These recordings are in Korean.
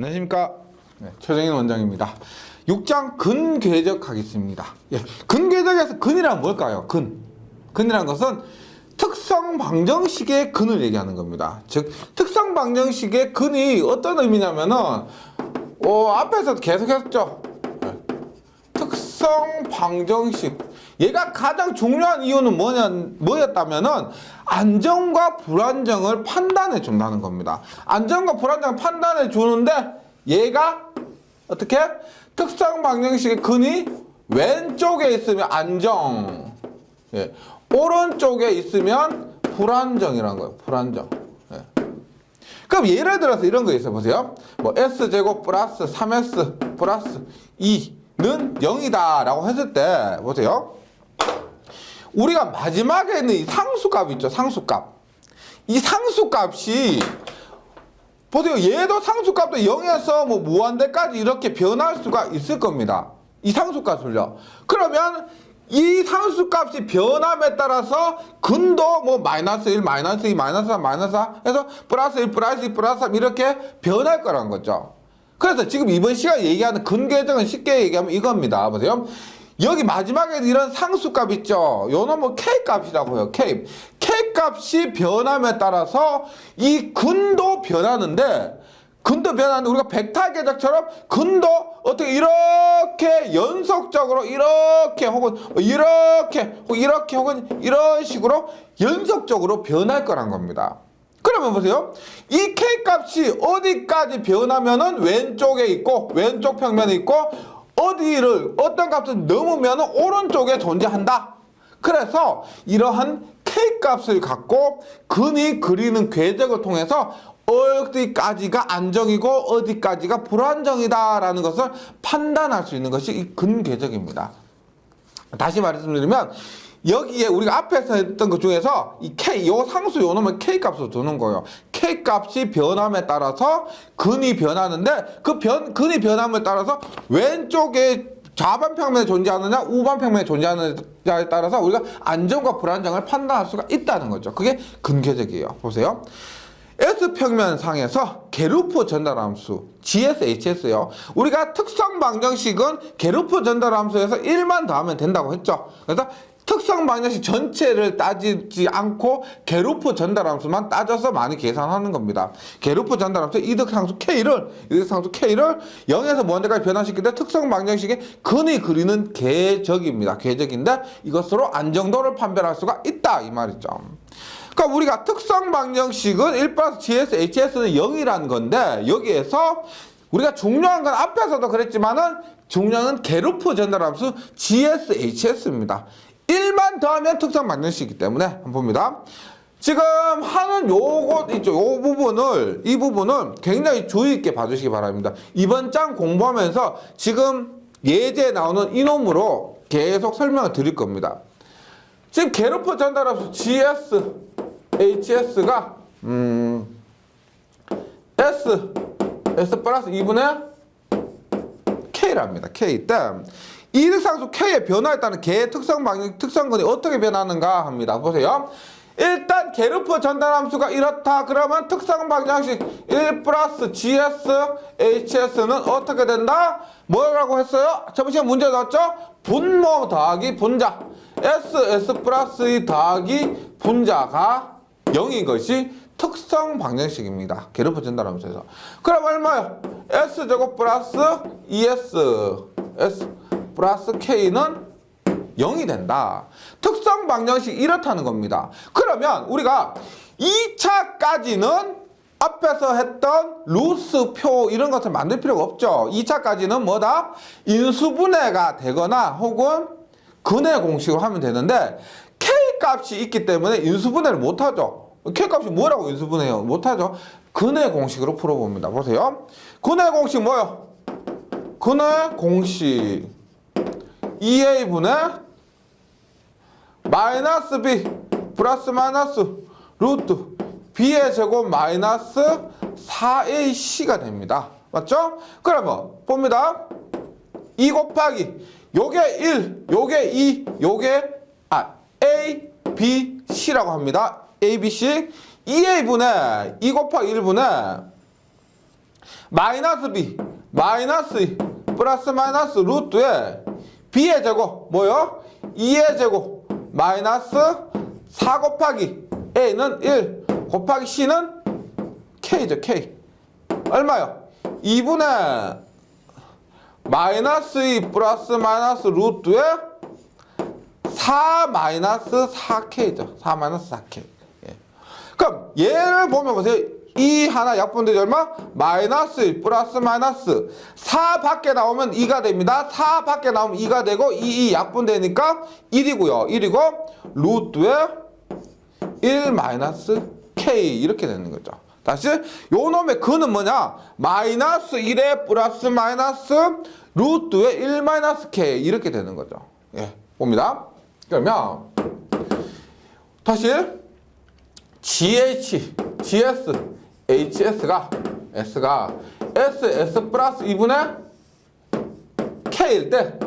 안녕하십니까. 최정인 원장입니다. 6장 근궤적 하겠습니다. 근궤적에서 근이란 뭘까요? 근이란 것은 특성 방정식의 근을 얘기하는 겁니다. 즉 특성 방정식의 근이 어떤 의미냐면은 앞에서도 계속 했죠. 특성 방정식, 얘가 가장 중요한 이유는 뭐였다면은 안정과 불안정을 판단해 준다는 겁니다. 안정과 불안정을 판단해 주는데 얘가 어떻게? 특성 방정식의 근이 왼쪽에 있으면 안정, 오른쪽에 있으면 불안정이라는 거예요. 불안정. 그럼 예를 들어서 이런 거 있어 보세요. 뭐 S제곱 플러스 3S 플러스 2는 0이다 라고 했을 때 보세요. 우리가 마지막에 있는 이 상수값 있죠. 상수값. 이 상수값이 보세요. 얘도 상수값도 0에서 뭐 무한대까지 이렇게 변할 수가 있을 겁니다. 이 상수값을요. 그러면 이 상수값이 변함에 따라서 근도 뭐 마이너스 1, 마이너스 2, 마이너스 3, 마이너스 4 해서 플러스 1, 플러스 2, 플러스 3 이렇게 변할 거란 거죠. 그래서 지금 이번 시간에 얘기하는 근궤적은 쉽게 얘기하면 이겁니다. 보세요. 여기 마지막에 이런 상수값 있죠. 요놈은 뭐 K값이라고 해요. K값이 변함에 따라서 이 근도 변하는데 우리가 벡터 궤적처럼 근도 어떻게 이렇게 연속적으로 이렇게 혹은 이런 식으로 연속적으로 변할 거란 겁니다. 그러면 보세요. 이 K값이 어디까지 변하면은 왼쪽에 있고 왼쪽 평면에 있고 어떤 값을 넘으면 오른쪽에 존재한다. 그래서 이러한 K값을 갖고 근이 그리는 궤적을 통해서 어디까지가 안정이고 어디까지가 불안정이다라는 것을 판단할 수 있는 것이 이 근궤적입니다. 다시 말씀드리면 여기에 우리가 앞에서 했던 것 중에서 이 요 상수 요 놈은 K값으로 두는 거예요. K값이 변함에 따라서 근이 변하는데 근이 변함에 따라서 왼쪽에 좌반 평면에 존재하느냐 우반 평면에 존재하느냐에 따라서 우리가 안정과 불안정을 판단할 수가 있다는 거죠. 그게 근궤적이에요. 보세요. S평면상에서 게르프 전달함수 GS, HS요. 우리가 특성 방정식은 게르프 전달함수에서 1만 더하면 된다고 했죠. 그래서 특성 방정식 전체를 따지지 않고 게르프 전달함수만 따져서 많이 계산하는 겁니다. 게르프 전달함수 이득상수 K를 0에서 무한대까지 변화시킬 때 특성 방정식의 근이 그리는 궤적입니다. 궤적인데 이것으로 안정도를 판별할 수가 있다 이 말이죠. 그러니까 우리가 특성 방정식은 1 플러스 GS, HS는 0이라는 건데 여기에서 우리가 중요한 건 앞에서도 그랬지만은 중요한 게르프 전달함수 GS, HS입니다. 1만 더하면 특성 방정식이기 때문에 한번 봅니다. 지금 하는 요것 있죠. 이 부분을 굉장히 주의 있게 봐주시기 바랍니다. 이번 장 공부하면서 지금 예제에 나오는 이놈으로 계속 설명을 드릴 겁니다. 지금 게르프 전달함수 GS, HS가 S 플러스 2분의 K랍니다. K 때 이득상수 K의 변화에 따른 개의 특성근이 어떻게 변하는가 합니다. 보세요. 일단 게르프 전달함수가 이렇다 그러면 특성 방정식 1 플러스 GS, HS는 어떻게 된다? 뭐라고 했어요? 저번 시간 문제 나왔죠? 분모 더하기 분자 S 플러스 2 더하기 분자가 0인 것이 특성 방정식입니다. 게르프 전달함수에서. 그럼 얼마요? S제곱 플러스 2S S 플러스 K는 0이 된다. 특성 방정식 이렇다는 겁니다. 그러면 우리가 2차까지는 앞에서 했던 루스표 이런 것을 만들 필요가 없죠. 2차까지는 뭐다? 인수분해가 되거나 혹은 근의 공식으로 하면 되는데 K값이 있기 때문에 인수분해를 못하죠. K값이 뭐라고 인수분해요? 못하죠. 근의 공식으로 풀어봅니다. 보세요. 근의 공식 뭐요? 근의 공식 2A분의 마이너스 B 플러스 마이너스 루트 B의 제곱 마이너스 4AC가 됩니다. 맞죠? 그러면 봅니다. 2 곱하기 요게 1, 요게 2, 요게 A, B, C라고 합니다. A, B, C 2A분의 2 곱하기 1분의 마이너스 b 마이너스 2 플러스 마이너스 루트에 b의 제곱 뭐요? 2의 제곱 마이너스 4 곱하기 a는 1 곱하기 c는 k죠. k 얼마요? 2분의 마이너스 2 플러스 마이너스 루트에 4 마이너스 4k죠. 4 마이너스 4k. 예. 그럼 얘를 보면 보세요. 이 하나 약분되지 얼마? 마이너스 1 플러스 마이너스 4 밖에 나오면 2가 됩니다. 4 밖에 나오면 2가 되고 2 약분되니까 1이고요. 1이고 루트에 1 마이너스 k 이렇게 되는 거죠. 다시 요 놈의 근은 뭐냐? 마이너스 1에 플러스 마이너스 루트에 1 마이너스 k 이렇게 되는 거죠. 예, 봅니다. 그러면 다시 GH, GS, HS가 S가 S 플러스 2분의 K일 때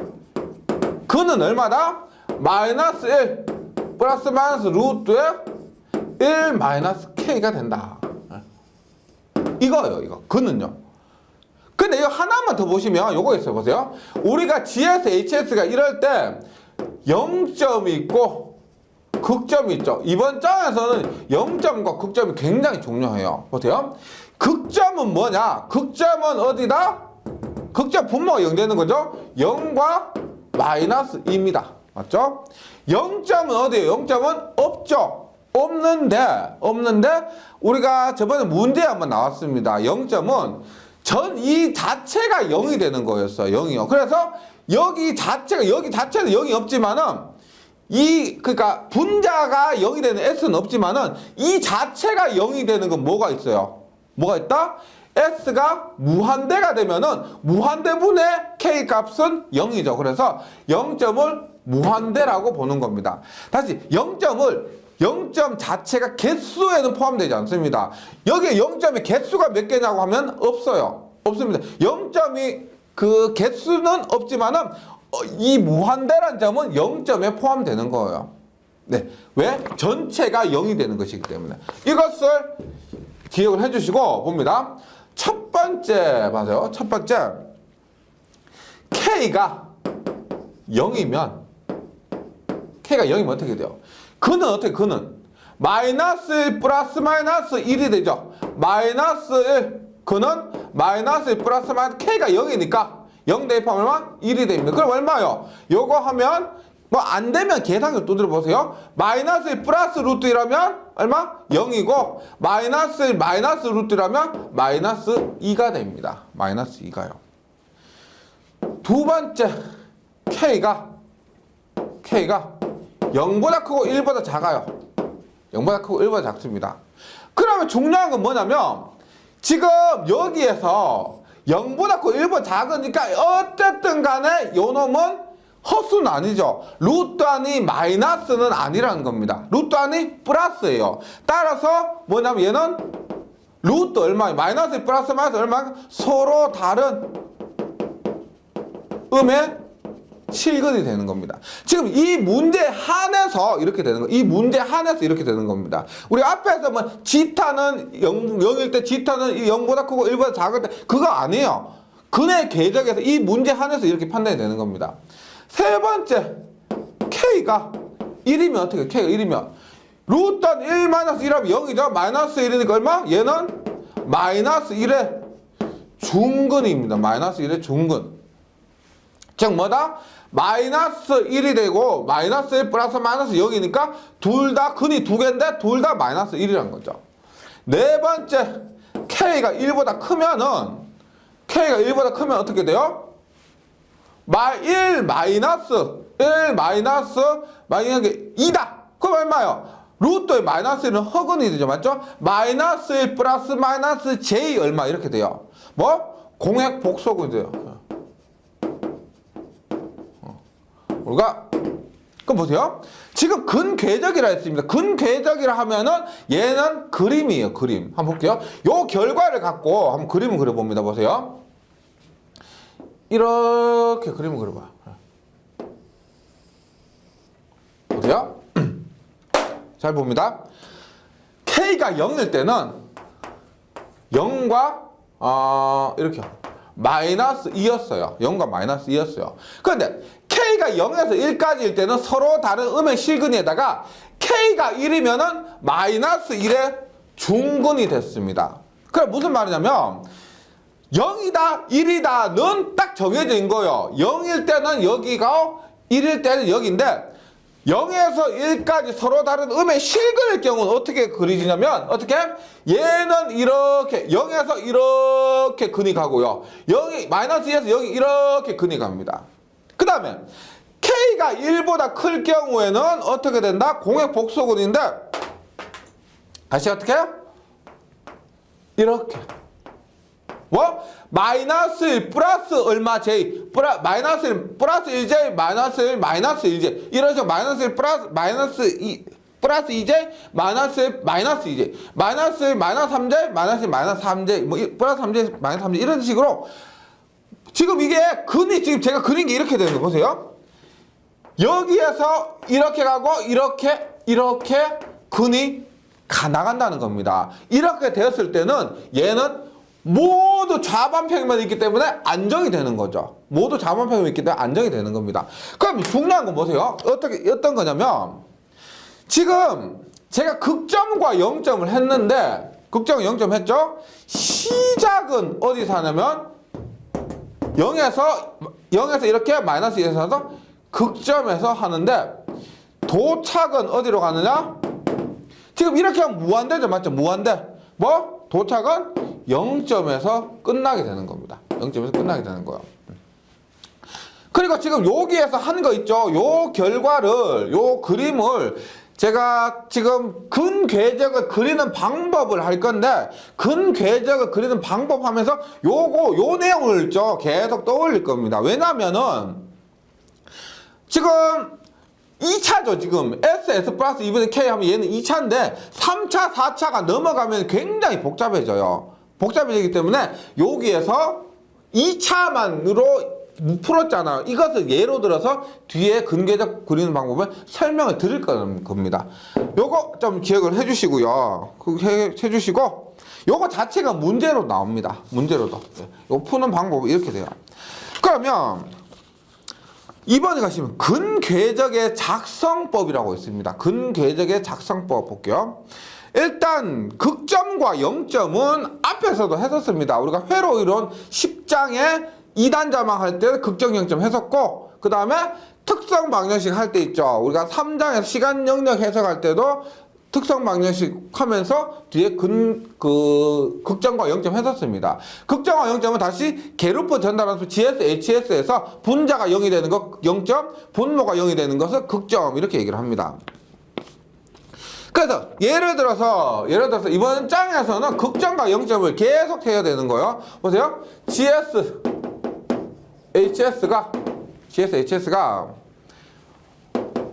근은 얼마다? 마이너스 1 플러스 마이너스 루트에 1 마이너스 K가 된다. 이거예요, 이거. 근은요. 근데 이거 하나만 더 보시면 요거 있어요. 보세요. 우리가 GS, HS가 이럴 때 0점이 있고 극점이 있죠. 이번 장에서는 0점과 극점이 굉장히 중요해요. 보세요. 극점은 뭐냐? 극점은 어디다? 극점 분모가 0 되는 거죠. 0과 마이너스 2입니다. 맞죠? 0점은 어디예요? 0점은 없죠. 없는데 우리가 저번에 문제 한번 나왔습니다. 0점은 전 이 자체가 0이 되는 거였어요. 0이요. 그래서 여기 자체는 0이 없지만은 그러니까 분자가 0이 되는 S는 없지만은 이 자체가 0이 되는 건 뭐가 있어요? 뭐가 있다? S가 무한대가 되면은 무한대분의 K 값은 0이죠. 그래서 0점을 무한대라고 보는 겁니다. 다시 0점 자체가 개수에는 포함되지 않습니다. 여기에 0점의 개수가 몇 개냐고 하면 없어요. 없습니다. 0점이 그 개수는 없지만은 이 무한대란 점은 0점에 포함되는 거예요. 네. 왜? 전체가 0이 되는 것이기 때문에. 이것을 기억을 해주시고 봅니다. 첫 번째 봐세요. 첫 번째 K가 0이면 어떻게 돼요? 근은 어떻게 근은? 마이너스 1 플러스 마이너스 1이 되죠. 마이너스 1 근은 마이너스 1 플러스 마이너스 K가 0이니까 0 대입하면 얼마? 1이 됩니다. 그럼 얼마요? 요거 하면 뭐 안 되면 계산을 두드려 보세요. 마이너스 1 플러스 루트 1하면 얼마? 0이고 마이너스 1 마이너스 루트 1하면 마이너스 2가 됩니다. 마이너스 2가요. 두 번째 K가 0보다 크고 1보다 작아요. 0보다 크고 1보다 작습니다. 그러면 중요한 건 뭐냐면 지금 여기에서 0보다 크고 1보다 작으니까 어쨌든 간에 요 놈은 허수는 아니죠. 루트 안이 마이너스는 아니라는 겁니다. 루트 안이 플러스예요. 따라서 뭐냐면 얘는 루트 얼마예요? 마이너스 플러스 마이너스 얼마? 서로 다른 음의 실근이 되는 겁니다. 지금 이 문제 한해서 이렇게 되는 거예요. 이 문제 한해서 이렇게 되는 겁니다. 우리 앞에서 뭐 지타는 0일 때 지타는 0보다 크고 1보다 작을 때 그거 아니에요. 근의 궤적에서 이 문제 한해서 이렇게 판단이 되는 겁니다. 세 번째 K가 1이면 어떻게 해요? K가 1이면 루트 1 마이너스 1하면 0이죠. 마이너스 1이니까 얼마? 얘는 마이너스 1의 중근입니다. 마이너스 1의 중근. 즉 뭐다? 마이너스 1이 되고 마이너스 1 플러스 마이너스 0이니까 둘 다 근이 두 개인데 둘 다 마이너스 1이라는 거죠. 네 번째 K가 1보다 크면은 어떻게 돼요? 1 마이너스 2다. 그럼 얼마요? 루트의 마이너스 1은 허근이 되죠. 맞죠? 마이너스 1 플러스 마이너스 J 얼마 이렇게 돼요. 뭐? 공액 복소근이 돼요. 우리가 그럼 보세요. 지금 근궤적이라 했습니다. 근궤적이라 하면은 얘는 그림이에요. 그림. 한번 볼게요. 요 결과를 갖고 한번 그림을 그려봅니다. 보세요. 이렇게 그림을 그려봐요. 보세요. 잘 봅니다. K가 0일 때는 0과 이렇게 마이너스 2였어요. 0과 마이너스 2였어요. 그런데 K가 0에서 1까지일 때는 서로 다른 음의 실근에다가 K가 1이면은 마이너스 1의 중근이 됐습니다. 그럼 무슨 말이냐면 0이다, 1이다는 딱 정해져 있는 거예요. 0일 때는 여기가 1일 때는 여기인데 0에서 1까지 서로 다른 음의 실근일 경우는 어떻게 그려지냐면 어떻게? 얘는 이렇게 0에서 이렇게 근이 가고요. 0이 마이너스 2에서 여기 이렇게 근이 갑니다. 그 다음에 K가 1보다 클 경우에는 어떻게 된다? 공의 복소근인데 다시 어떻게 해요? 이렇게 뭐? 마이너스 1 플러스 얼마 J 마이너스 1 플러스 1J 마이너스 1 마이너스 1J 이런 식으로 마이너스 1 플러스 마이너스 2 플러스 2J 마이너스 1 마이너스 2J 마이너스 1 마이너스 3J 마이너스 1 마이너스 3J 뭐 플러스 3J 마이너스 3J 이런 식으로 지금 이게 근이 지금 제가 그린 게 이렇게 되는 거 보세요. 여기에서 이렇게 가고 이렇게 근이 나간다는 겁니다. 이렇게 되었을 때는 얘는 모두 좌반평면이 있기 때문에 안정이 되는 거죠. 모두 좌반평면이 있기 때문에 안정이 되는 겁니다. 그럼 중요한 건 뭐세요? 어떤 거냐면 지금 제가 극점과 0점을 했는데 극점 0점 했죠? 시작은 어디서 하냐면 0에서 이렇게 마이너스 1에서 극점에서 하는데 도착은 어디로 가느냐? 지금 이렇게 하면 무한대죠. 맞죠? 무한대. 뭐? 도착은 0점에서 끝나게 되는 겁니다. 0점에서 끝나게 되는 거예요. 그리고 지금 여기에서 한 거 있죠. 요 결과를, 요 그림을 제가 지금 근궤적을 그리는 방법을 할 건데 근궤적을 그리는 방법 하면서 요 내용을 좀 계속 떠올릴 겁니다. 왜냐면은 지금 2차죠. 지금 S 플러스 2분의 K 하면 얘는 2차인데 3차, 4차가 넘어가면 굉장히 복잡해져요. 복잡해지기 때문에 여기에서 2차만으로 풀었잖아요. 이것을 예로 들어서 뒤에 근궤적 그리는 방법을 설명을 드릴 겁니다. 요거 좀 기억을 해주시고요. 해주시고 요거 자체가 문제로 나옵니다. 문제로도. 요거 푸는 방법이 이렇게 돼요. 그러면 이번에 가시면 근궤적의 작성법이라고 있습니다. 근궤적의 작성법 볼게요. 일단 극점과 0점은 앞에서도 했었습니다. 우리가 회로 이론 10장에 2단자망 할 때 극점 0점 했었고 그 다음에 특성 방정식 할 때 있죠. 우리가 3장에서 시간 영역 해석할 때도 특성 방정식 하면서 뒤에 극점과 0점 했었습니다. 극점과 0점은 다시 게르프 전달함수 GS, HS에서 분자가 0이 되는 것 0점, 분모가 0이 되는 것을 극점 이렇게 얘기를 합니다. 그래서 예를 들어서 이번 장에서는 극점과 0점을 계속 해야 되는 거예요. 보세요. GS, HS가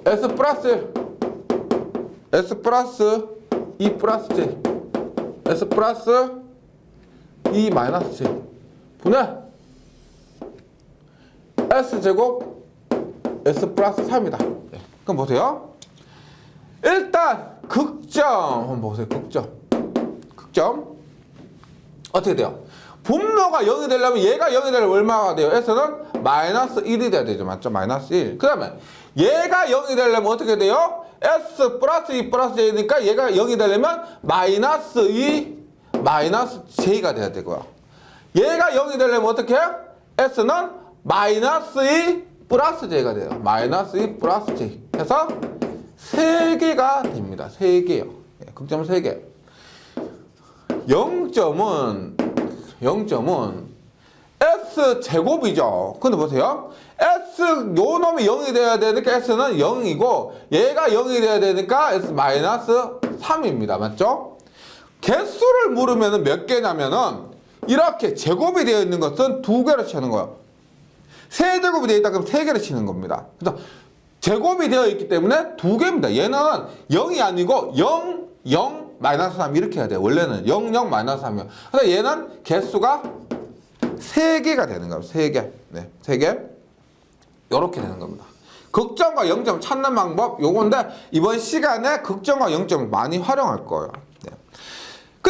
S 플러스 E 플러스 J S 플러스 E 마이너스 J 분의 S제곱 S 플러스 3이다. 그럼 보세요. 일단 극점 한번 보세요. 극점 어떻게 돼요? 분모가 0이 되려면 얘가 0이 되려면 얼마가 돼요? S는 마이너스 1이 돼야 되죠. 맞죠? 마이너스 1. 그 다음에 얘가 0이 되려면 어떻게 돼요? S 플러스 2 플러스 J니까 얘가 0이 되려면 마이너스 2 마이너스 J가 돼야 되고요. 얘가 0이 되려면 어떻게 해요? S는 마이너스 2 플러스 J가 돼요. 마이너스 2 플러스 J 해서 3개가 됩니다. 3개요. 극점은 3개. 0점은 S제곱이죠. 근데 보세요. S 요 놈이 0이 돼야 되니까 S는 0이고 얘가 0이 돼야 되니까 S 마이너스 3입니다. 맞죠? 개수를 물으면 몇 개냐면은 이렇게 제곱이 되어 있는 것은 2개로 치는 거예요. 세제곱이 되어 있다 그러면 3개를 치는 겁니다. 그래서 제곱이 되어 있기 때문에 2개입니다. 얘는 0이 아니고 0, 0, 마이너스 3 이렇게 해야 돼요. 원래는 0, 0, 마이너스 3이요. 그래서 얘는 개수가 3개가 되는 거예요. 3개. 네, 3개. 요렇게 되는 겁니다. 극점과 0점 찾는 방법 요건데 이번 시간에 극점과 0점 많이 활용할 거예요. 네. 그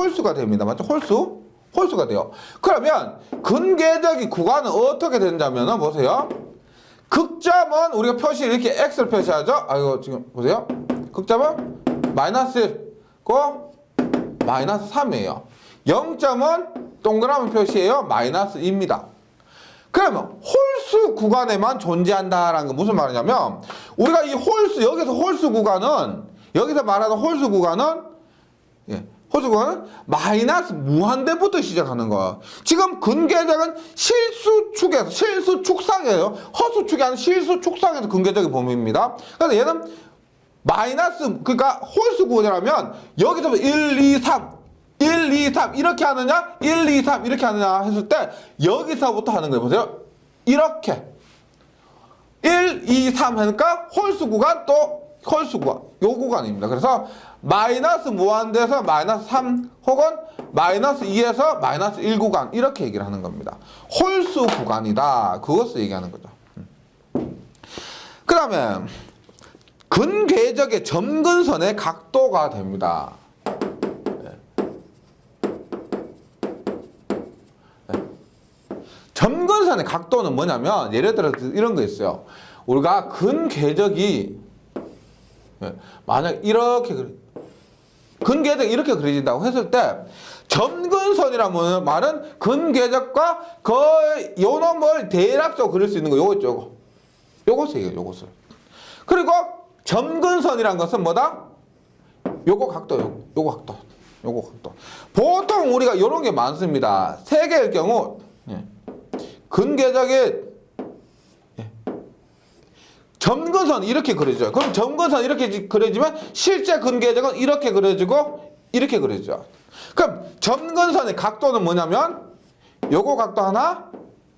홀수가 됩니다. 맞죠? 홀수가 돼요. 그러면 근계적인 구간은 어떻게 된다면은 보세요. 극점은 우리가 표시 이렇게 x를 표시하죠. 아 이거 지금 보세요. 극점은 마이너스 1, 고 마이너스 3이에요. 0점은 동그라미 표시예요. 마이너스 2입니다. 그러면 홀수 구간에만 존재한다라는 건 무슨 말이냐면 우리가 이 홀수 여기서 홀수 구간은 여기서 말하는 홀수 구간은 홀수 구간은 마이너스 무한대부터 시작하는 거야. 지금 근계적은 실수축에서 실수축상이에요. 허수축이 아닌 실수축상에서 근계적인 범위입니다. 그래서 얘는 마이너스 그러니까 홀수 구간이라면 여기서 1, 2, 3 1, 2, 3 이렇게 하느냐 1, 2, 3 이렇게 하느냐 했을 때 여기서부터 하는 거예요. 보세요. 이렇게 1, 2, 3 하니까 홀수 구간 또 홀수 구간 요 구간입니다. 그래서 마이너스 무한대에서 마이너스 3 혹은 마이너스 2에서 마이너스 1 구간 이렇게 얘기를 하는 겁니다. 홀수 구간이다. 그것을 얘기하는 거죠. 그 다음에 근궤적의 점근선의 각도가 됩니다. 점근선의 각도는 뭐냐면 예를 들어 이런 거 있어요. 우리가 근궤적이 만약 이렇게 근궤적이 이렇게 그려진다고 했을 때 점근선이라는 말은 근궤적과 거의 요 놈을 대략적으로 그릴 수 있는 거 요거 있죠. 요것을 얘기해요. 요것을. 그리고 점근선이란 것은 뭐다? 요거 각도, 요거 각도, 요거 각도. 보통 우리가 요런 게 많습니다. 세 개일 경우 근궤적이 점근선 이렇게 그려져요. 그럼 점근선 이렇게 그려지면 실제 근궤적은 이렇게 그려지고 이렇게 그려져요. 그럼 점근선의 각도는 뭐냐면 요거 각도 하나,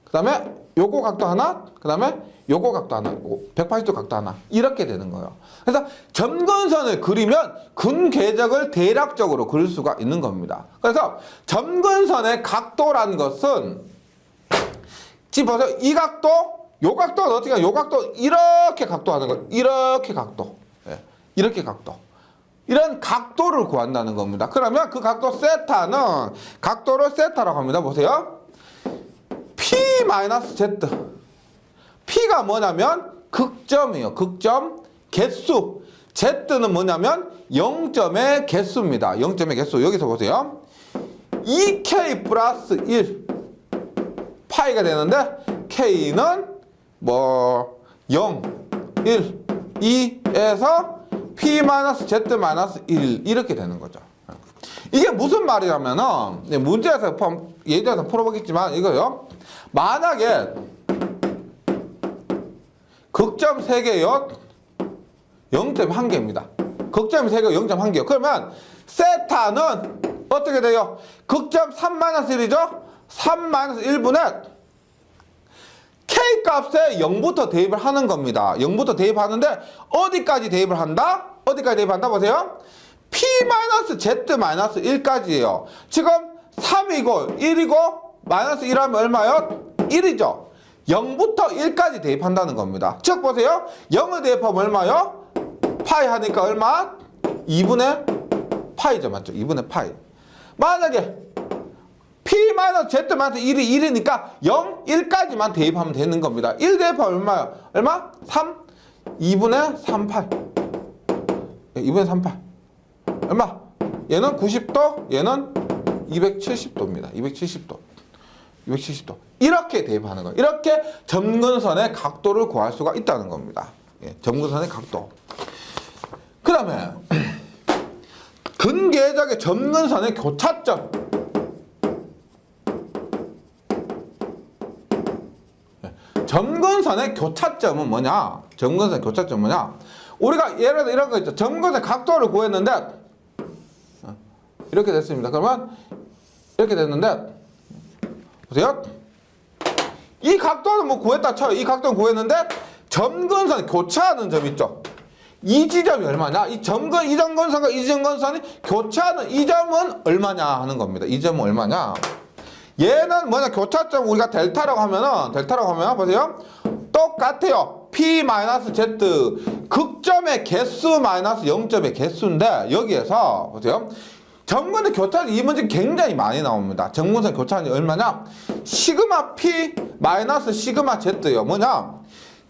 그 다음에 요거 각도 하나, 그 다음에 요거 각도 하나, 180도 각도 하나 이렇게 되는 거예요. 그래서 점근선을 그리면 근궤적을 대략적으로 그릴 수가 있는 겁니다. 그래서 점근선의 각도라는 것은 지금 보세요. 이 각도 요 각도는 어떻게 해요? 요 각도 이렇게 각도하는 거예요. 이렇게 각도. 이렇게 각도. 이런 각도를 구한다는 겁니다. 그러면 그 각도 세타는 각도를 세타라고 합니다. 보세요. P-Z. P가 뭐냐면 극점이에요. 극점 개수. Z는 뭐냐면 0점의 개수입니다. 0점의 개수. 여기서 보세요. 2K 플러스 1 파이가 되는데 K는 뭐 0, 1, 2에서 P-Z-1 이렇게 되는 거죠. 이게 무슨 말이냐면은 문제에서 예전에 풀어보겠지만 이거요. 만약에 극점 3개요. 0.1개입니다. 극점 3개 0.1개요. 그러면 세타는 어떻게 돼요? 극점 3-1이죠? 3-1분의 K 값에 0부터 대입을 하는 겁니다. 0부터 대입하는데 어디까지 대입을 한다? 어디까지 대입한다? 보세요. P-Z-1까지예요. 지금 3이고 1이고 마이너스 1하면 얼마요? 1이죠. 0부터 1까지 대입한다는 겁니다. 즉 보세요. 0을 대입하면 얼마요? 파이 하니까 얼마? 2분의 파이죠. 맞죠? 2분의 파이. 만약에 P-Z-1이 1이니까 0, 1까지만 대입하면 되는 겁니다. 1 대입하면 얼마요? 얼마? 3? 2분의 38. 2분의 38. 얼마? 얘는 90도, 얘는 270도입니다. 270도. 270도. 이렇게 대입하는 거예요. 이렇게 점근선의 각도를 구할 수가 있다는 겁니다. 점근선의 각도. 그 다음에 근궤적의 점근선의 교차점. 점근선의 교차점은 뭐냐? 점근선의 교차점은 뭐냐? 우리가 예를 들어 이런 거 있죠. 점근선의 각도를 구했는데 이렇게 됐습니다. 그러면 이렇게 됐는데 보세요. 이 각도는 뭐 구했다 쳐요. 이 각도는 구했는데 점근선이 교차하는 점 있죠. 이 지점이 얼마냐? 이 점근선과 이 점근선이 교차하는 이 점은 얼마냐 하는 겁니다. 이 점은 얼마냐? 얘는 뭐냐? 교차점 우리가 델타라고 하면 보세요. 똑같아요. P-Z 극점의 개수 마이너스 0점의 개수인데 여기에서 보세요. 점근의 교차점이 이 문제 굉장히 많이 나옵니다. 점근선의 교차점이 얼마냐? 시그마 P 마이너스 시그마 Z요. 뭐냐?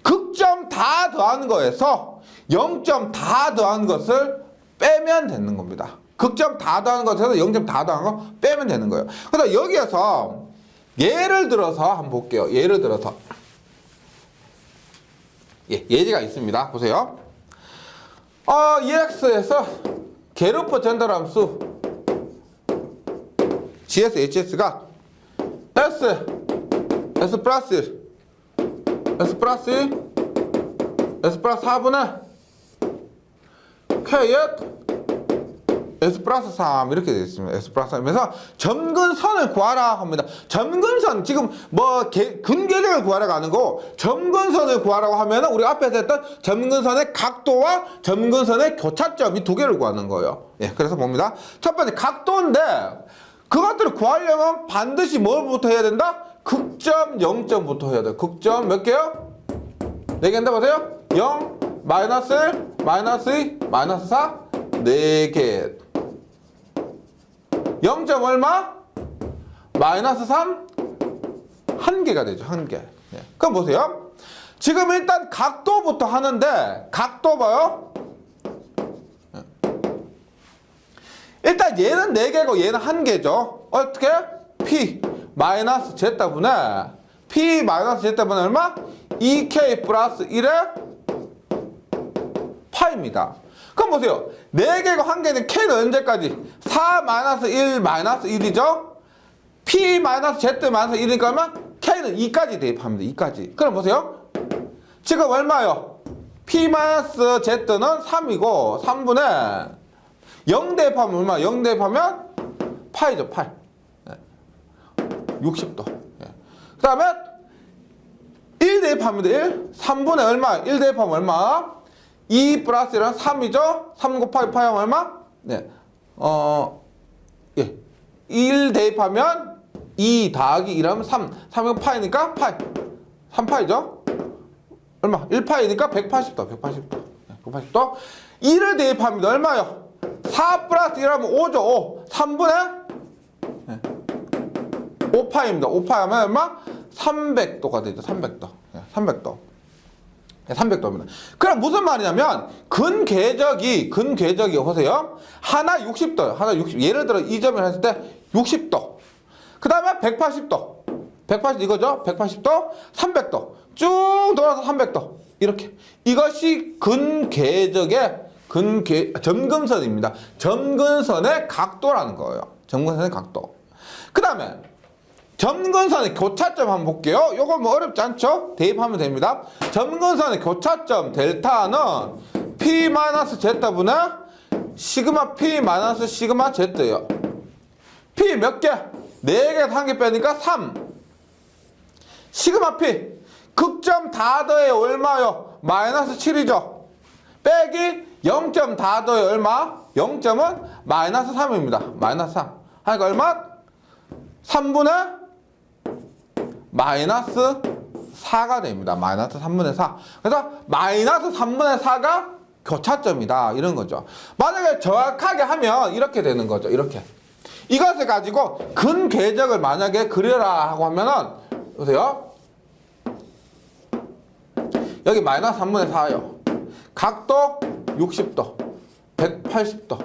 극점 다 더하는 거에서 0점 다 더하는 것을 빼면 되는 겁니다. 극점 다 더하는 것에서 0점 다 더하는 거 빼면 되는 거예요. 그래서 여기에서 예를 들어서 한번 볼게요. 예를 들어서 예제가 있습니다. 보세요. EX에서 게르퍼 전달함수 GS, HS가 S 플러스 4분의 K의 S 플러스 3 이렇게 되어 있습니다. S 플러스 3에서 점근선을 구하라 합니다. 점근선 지금 뭐 근궤적을 구하라가 아니고 점근선을 구하라고 하면 우리 앞에서 했던 점근선의 각도와 점근선의 교차점 이 두 개를 구하는 거예요. 예, 그래서 봅니다. 첫 번째 각도인데 그것들을 구하려면 반드시 뭘부터 해야 된다? 극점 0점부터 해야 돼요. 극점 몇 개요? 4개인데 보세요. 0, 마이너스 1, 마이너스 2, 마이너스 4, 4개. 0점 얼마? 마이너스 3? 1개가 되죠. 1개. 예. 그럼 보세요. 지금 일단 각도부터 하는데 각도 봐요. 예. 일단 얘는 4개고 얘는 1개죠. 어떻게? P 마이너스 Z분의 P 마이너스 Z분의 얼마? 2K 플러스 1의 파입니다. 그럼 보세요. 4개고 1개는 K는 언제까지? 4 마이너스 1 마이너스 1이죠? P 마이너스 Z 마이너스 1이니까 그러면 K는 2까지 대입합니다. 2까지. 그럼 보세요. 지금 얼마요? P 마이너스 Z는 3이고 3분의 0 대입하면 얼마? 0 대입하면 8이죠. 8. 60도. 그 다음에 1 대입하면 1. 3분의 얼마? 1 대입하면 얼마? 2 플러스 1은 3이죠? 3 곱하기 파이하면 얼마? 네. 1 대입하면 2 더하기 1하면 3. 3이면 파이니까 파이. 3파이죠? 얼마? 1파이니까 180도. 180도. 180도. 2를 대입하면 얼마요? 4 플러스 1하면 5죠. 5. 3분의 5파입니다. 5파 하면 얼마? 300도가 되죠. 300도. 300도. 300도입니다. 그럼 무슨 말이냐면 근궤적이 보세요. 하나 60도요. 하나 60. 예를 들어 이 점을 했을 때 60도. 그 다음에 180도. 180 이거죠. 180도, 300도. 쭉 돌아서 300도. 이렇게. 이것이 근궤적의 점근선입니다. 점근선의 각도라는 거예요. 점근선의 각도. 그 다음에 점근선의 교차점 한번 볼게요. 요거 뭐 어렵지 않죠? 대입하면 됩니다. 점근선의 교차점 델타는 P-Z분의 시그마 P- 시그마 Z예요. P 몇 개? 4개에서 1개 빼니까 3. 시그마 P 극점 다 더해 얼마요? 마이너스 7이죠. 빼기 0점 다 더해 얼마? 0점은 마이너스 3입니다. 마이너스 3. 하니까 얼마? 3분의 마이너스 4가 됩니다. 마이너스 3분의 4. 그래서 마이너스 3분의 4가 교차점이다. 이런 거죠. 만약에 정확하게 하면 이렇게 되는 거죠. 이렇게. 이것을 가지고 근궤적을 만약에 그려라 하고 하면은 보세요. 여기 마이너스 3분의 4요. 각도 60도. 180도.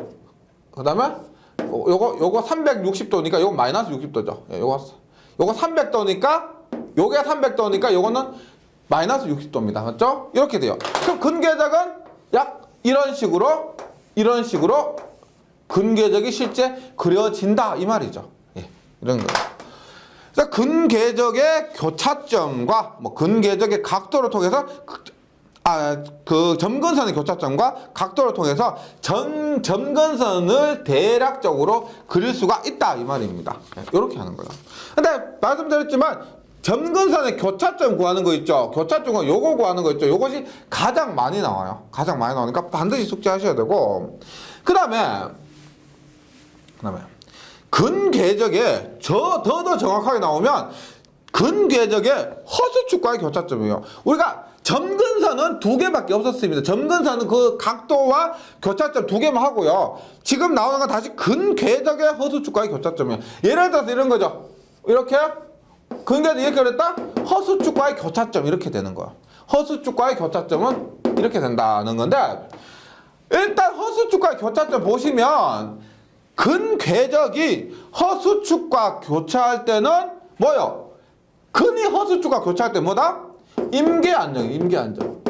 그 다음에 요거 360도니까 요거 마이너스 60도죠. 예, 요거 300도니까 요게 300도니까 요거는 마이너스 60도입니다. 맞죠? 이렇게 돼요. 그럼 근궤적은 약 이런 식으로 근궤적이 실제 그려진다 이 말이죠. 예, 이런 거예요. 그래서 근궤적의 교차점과 뭐 근궤적의 각도를 통해서 그 점근선의 교차점과 각도를 통해서 점근선을 대략적으로 그릴 수가 있다 이 말입니다. 이렇게 하는 거예요. 근데 말씀드렸지만 점근선의 교차점 구하는 거 있죠. 교차점은 요거 구하는 거 있죠. 요것이 가장 많이 나와요. 가장 많이 나오니까 반드시 숙지하셔야 되고 그 다음에 근궤적에 더 정확하게 나오면 근궤적의 허수축과의 교차점이에요. 우리가 점근선은 두 개밖에 없었습니다. 점근선은 그 각도와 교차점 두 개만 하고요. 지금 나오는 건 다시 근궤적의 허수축과의 교차점이에요. 예를 들어서 이런 거죠. 이렇게 근궤적 이렇게 그랬다? 허수축과의 교차점 이렇게 되는 거야. 허수축과의 교차점은 이렇게 된다는 건데, 일단 허수축과의 교차점 보시면 근궤적이 허수축과 교차할 때는 뭐요? 근이 허수축과 교차할 때 뭐다? 임계안정이에요. 임계안정.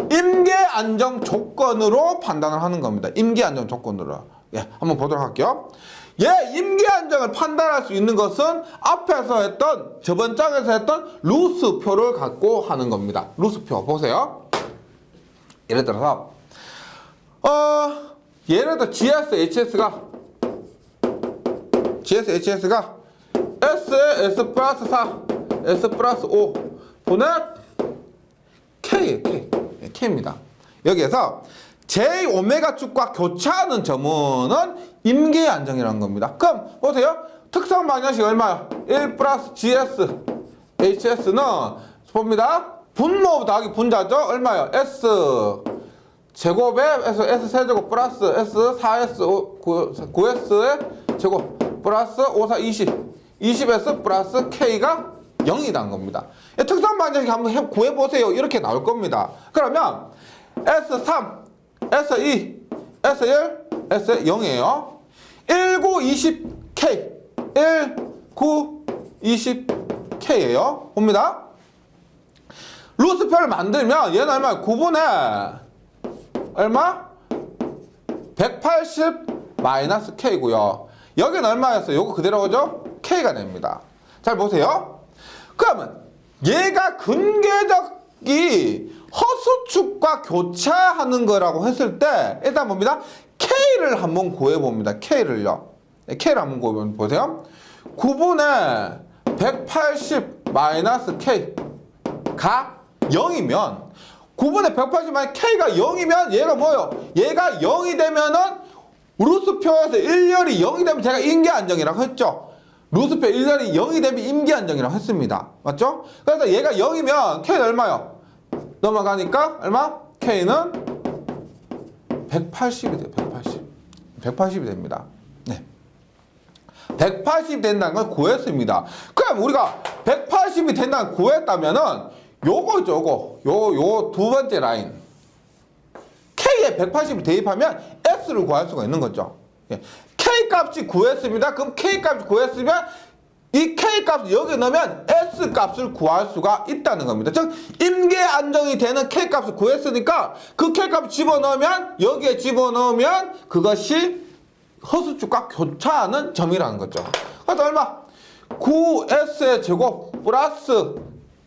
임계안정 조건으로 판단을 하는 겁니다. 임계안정 조건으로. 예, 한번 보도록 할게요. 예, 임계안정을 판단할 수 있는 것은 앞에서 했던, 저번 장에서 했던 루스표를 갖고 하는 겁니다. 루스표 보세요. 예를 들어서 예를 들어 GS, HS가 S에 S 플러스 4, S 플러스 5 분의 K예요. K입니다. 여기에서 J 오메가 축과 교차하는 점은 임계안정이라는 겁니다. 그럼 보세요. 특성 방정식 얼마야? 1 플러스 GS HS는 봅니다. 분모 더하기 분자죠? 얼마요? S 제곱에 S 세제곱 플러스 S 4S 9S의 제곱 플러스 5, 4, 20S 플러스 K가 0이라는 겁니다. 특성 방정식 한번 구해보세요. 이렇게 나올 겁니다. 그러면 S3, S2, S1, S0이에요. 19, 20K 1, 9, 20K예요. 봅니다. 루스표를 만들면 얘는 얼마? 9분의 얼마? 180 마이너스 K고요. 여기는 얼마였어요? 요거 그대로죠? K가 됩니다. 잘 보세요. 그러면 얘가 근궤적이 허수축과 교차하는 거라고 했을 때 일단 봅니다. K를 한번 구해봅니다. K를요. K를 한번 구해보세요. 9분의 180 마이너스 K가 0이면 9분의 180 마이너스 K가 0이면 얘가 뭐예요? 얘가 0이 되면은 루스표에서 일렬이 0이 되면 제가 임계안정이라고 했죠. 루스표 일렬이 0이 되면 임계안정이라고 했습니다. 맞죠? 그래서 얘가 0이면 K는 얼마요? 넘어가니까 얼마? K는 180이 돼요. 180이 됩니다. 네. 180이 된다는 걸 구했습니다. 그럼 우리가 180이 된다는 걸 구했다면은 요거 요 두 번째 라인 K에 180을 대입하면 S를 구할 수가 있는 거죠. 예. K 값이 구했습니다. 그럼 K 값이 구했으면 이 K 값을 여기 넣으면 S 값을 구할 수가 있다는 겁니다. 즉 임계안정이 되는 K 값을 구했으니까 그 K 값을 집어넣으면 여기에 집어넣으면 그것이 허수축과 교차하는 점이라는 거죠. 그래서 얼마? 9S의 제곱 플러스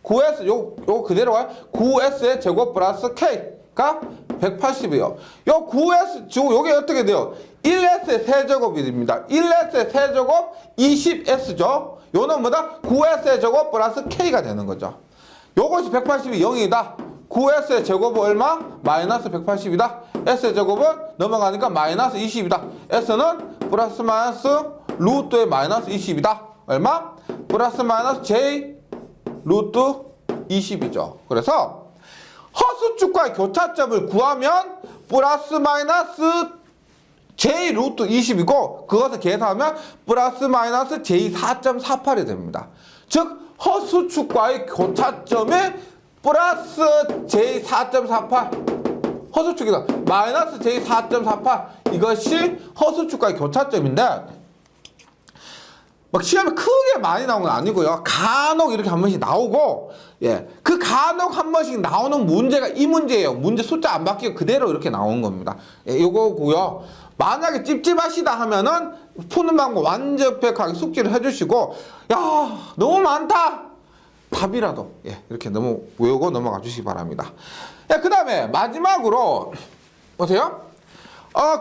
9S 요거 그대로 와요. 9S의 제곱 플러스 K가 180이에요. 요 9S 지금 요게 어떻게 돼요? 1S의 세제곱이 됩니다. 1S의 세제곱 20S죠. 요는 뭐다? 9S의 제곱 플러스 K가 되는 거죠. 요것이 180이 0이다. 9S의 제곱은 얼마? 마이너스 180이다. S의 제곱은 넘어가니까 마이너스 20이다. S는 플러스 마이너스 루트의 마이너스 20이다. 얼마? 플러스 마이너스 J 루트 20이죠. 그래서 허수축과의 교차점을 구하면 플러스 마이너스 J 루트 20이고 그것을 계산하면 플러스 마이너스 J 4.48이 됩니다. 즉 허수축과의 교차점이 플러스 J 4.48 허수축이다. 마이너스 J 4.48 이것이 허수축과의 교차점인데 막 시험에 크게 많이 나오는 건 아니고요. 간혹 이렇게 한 번씩 나오고, 예. 그 간혹 한 번씩 나오는 문제가 이 문제예요. 문제 숫자 안 바뀌고 그대로 이렇게 나온 겁니다. 예, 요거고요. 만약에 찝찝하시다 하면은 푸는 방법 완벽하게 숙지를 해주시고, 야, 너무 많다! 답이라도, 예, 이렇게 외우고 넘어가 주시기 바랍니다. 예, 그 다음에 마지막으로, 보세요.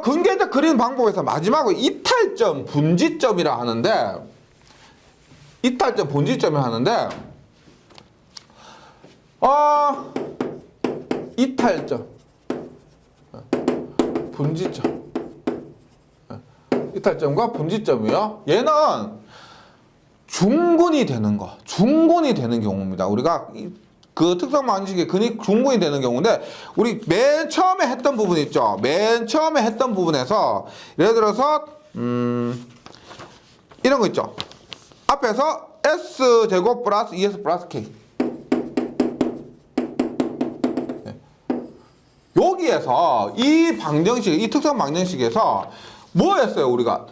근궤적 그리는 방법에서 마지막으로 이탈점, 분지점이라 하는데, 이탈점, 분지점이 하는데, 이탈점, 분지점, 이탈점과 분지점이요. 얘는 중군이 되는 경우입니다. 우리가 그 특성 방정식의 근이 중근이 되는 경우인데 우리 맨 처음에 했던 부분 있죠. 맨 처음에 했던 부분에서 예를 들어서 이런 거 있죠. 앞에서 S제곱 플러스 2S 플러스 K. 여기에서 이 방정식, 이 특성 방정식에서 뭐 했어요, 우리가?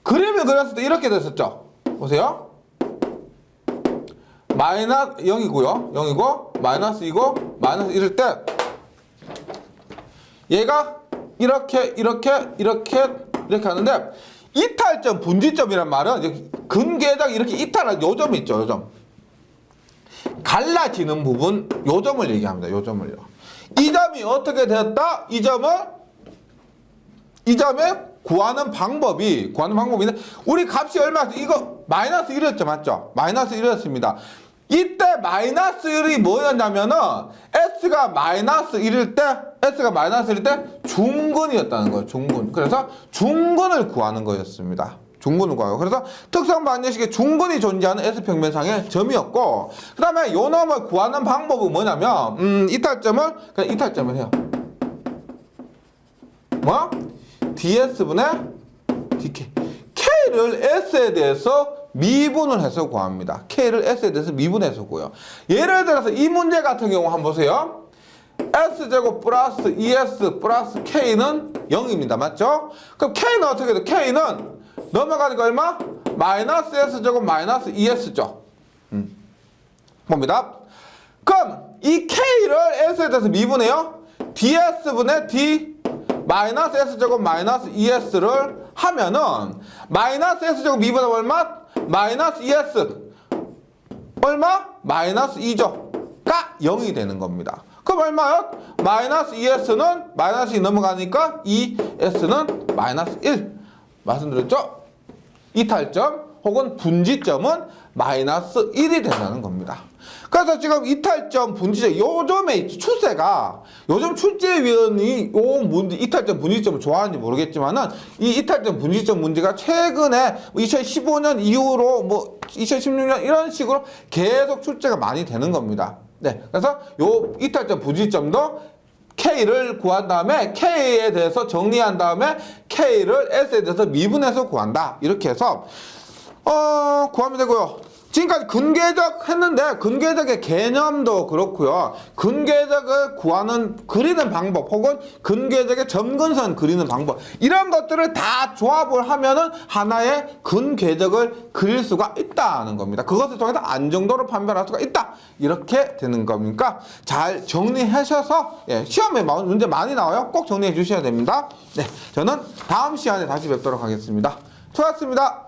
그림을 그렸을 때 이렇게 됐었죠? 보세요. 마이너스 0이고요. 0이고, 마이너스 2고, 마이너스 1일 때, 얘가 이렇게 하는데, 이탈점, 분지점이란 말은, 이제 근계적 이렇게 이탈한 요 점이 있죠, 요 점. 갈라지는 부분, 요 점을 얘기합니다, 요 점을요. 이 점이 어떻게 되었다? 이 점에 구하는 방법인데 우리 값이 얼마였어? 이거 마이너스 1이었죠, 맞죠? 마이너스 1이었습니다. 이때 마이너스 1이 뭐였냐면은 S가 마이너스 1일 때 중근이었다는 거예요, 중근. 그래서 중근을 구하는 거였습니다. 중근을 구하고. 그래서 특성 방정식에 중근이 존재하는 S평면상의 점이었고, 그 다음에 요 놈을 구하는 방법은 뭐냐면, 이탈점을, 그냥 이탈점을 해요. 뭐? DS분의 DK. K를 S에 대해서 미분을 해서 구합니다. K를 S에 대해서 미분해서 구해요. 예를 들어서 이 문제 같은 경우 한번 보세요. S제곱 플러스 2S 플러스 K는 0입니다. 맞죠? 그럼 K는 어떻게 돼? K는 넘어가니까 얼마? 마이너스 S제곱 마이너스 2S죠. 봅니다. 그럼 이 K를 S에 대해서 미분해요. DS분의 D 마이너스 S제곱 마이너스 2S를 하면은 마이너스 S제곱 미분하면 얼마? 마이너스 2S 얼마? 마이너스 2죠. 가 0이 되는 겁니다. 그럼 얼마요? 마이너스 2S는 마이너스 2 넘어가니까 2S는 마이너스 1 말씀드렸죠? 이탈점 혹은 분지점은 마이너스 1이 된다는 겁니다. 그래서 지금 이탈점, 분지점, 요점의 추세가, 요즘 출제위원이 요 문제, 이탈점, 분지점을 좋아하는지 모르겠지만은, 이 이탈점, 분지점 문제가 최근에 2015년 이후로 2016년 이런 식으로 계속 출제가 많이 되는 겁니다. 네. 그래서 요 이탈점, 분지점도 K를 구한 다음에 K에 대해서 정리한 다음에 K를 S에 대해서 미분해서 구한다. 이렇게 해서 구하면 되고요. 지금까지 근계적 했는데 근계적의 개념도 그렇고요. 근계적을 그리는 방법 혹은 근계적의 점근선 그리는 방법 이런 것들을 다 조합을 하면은 하나의 근계적을 그릴 수가 있다는 겁니다. 그것을 통해서 안정도를 판별할 수가 있다. 이렇게 되는 겁니까? 잘 정리하셔서 시험에 문제 많이 나와요. 꼭 정리해 주셔야 됩니다. 네, 저는 다음 시간에 다시 뵙도록 하겠습니다. 수고하셨습니다.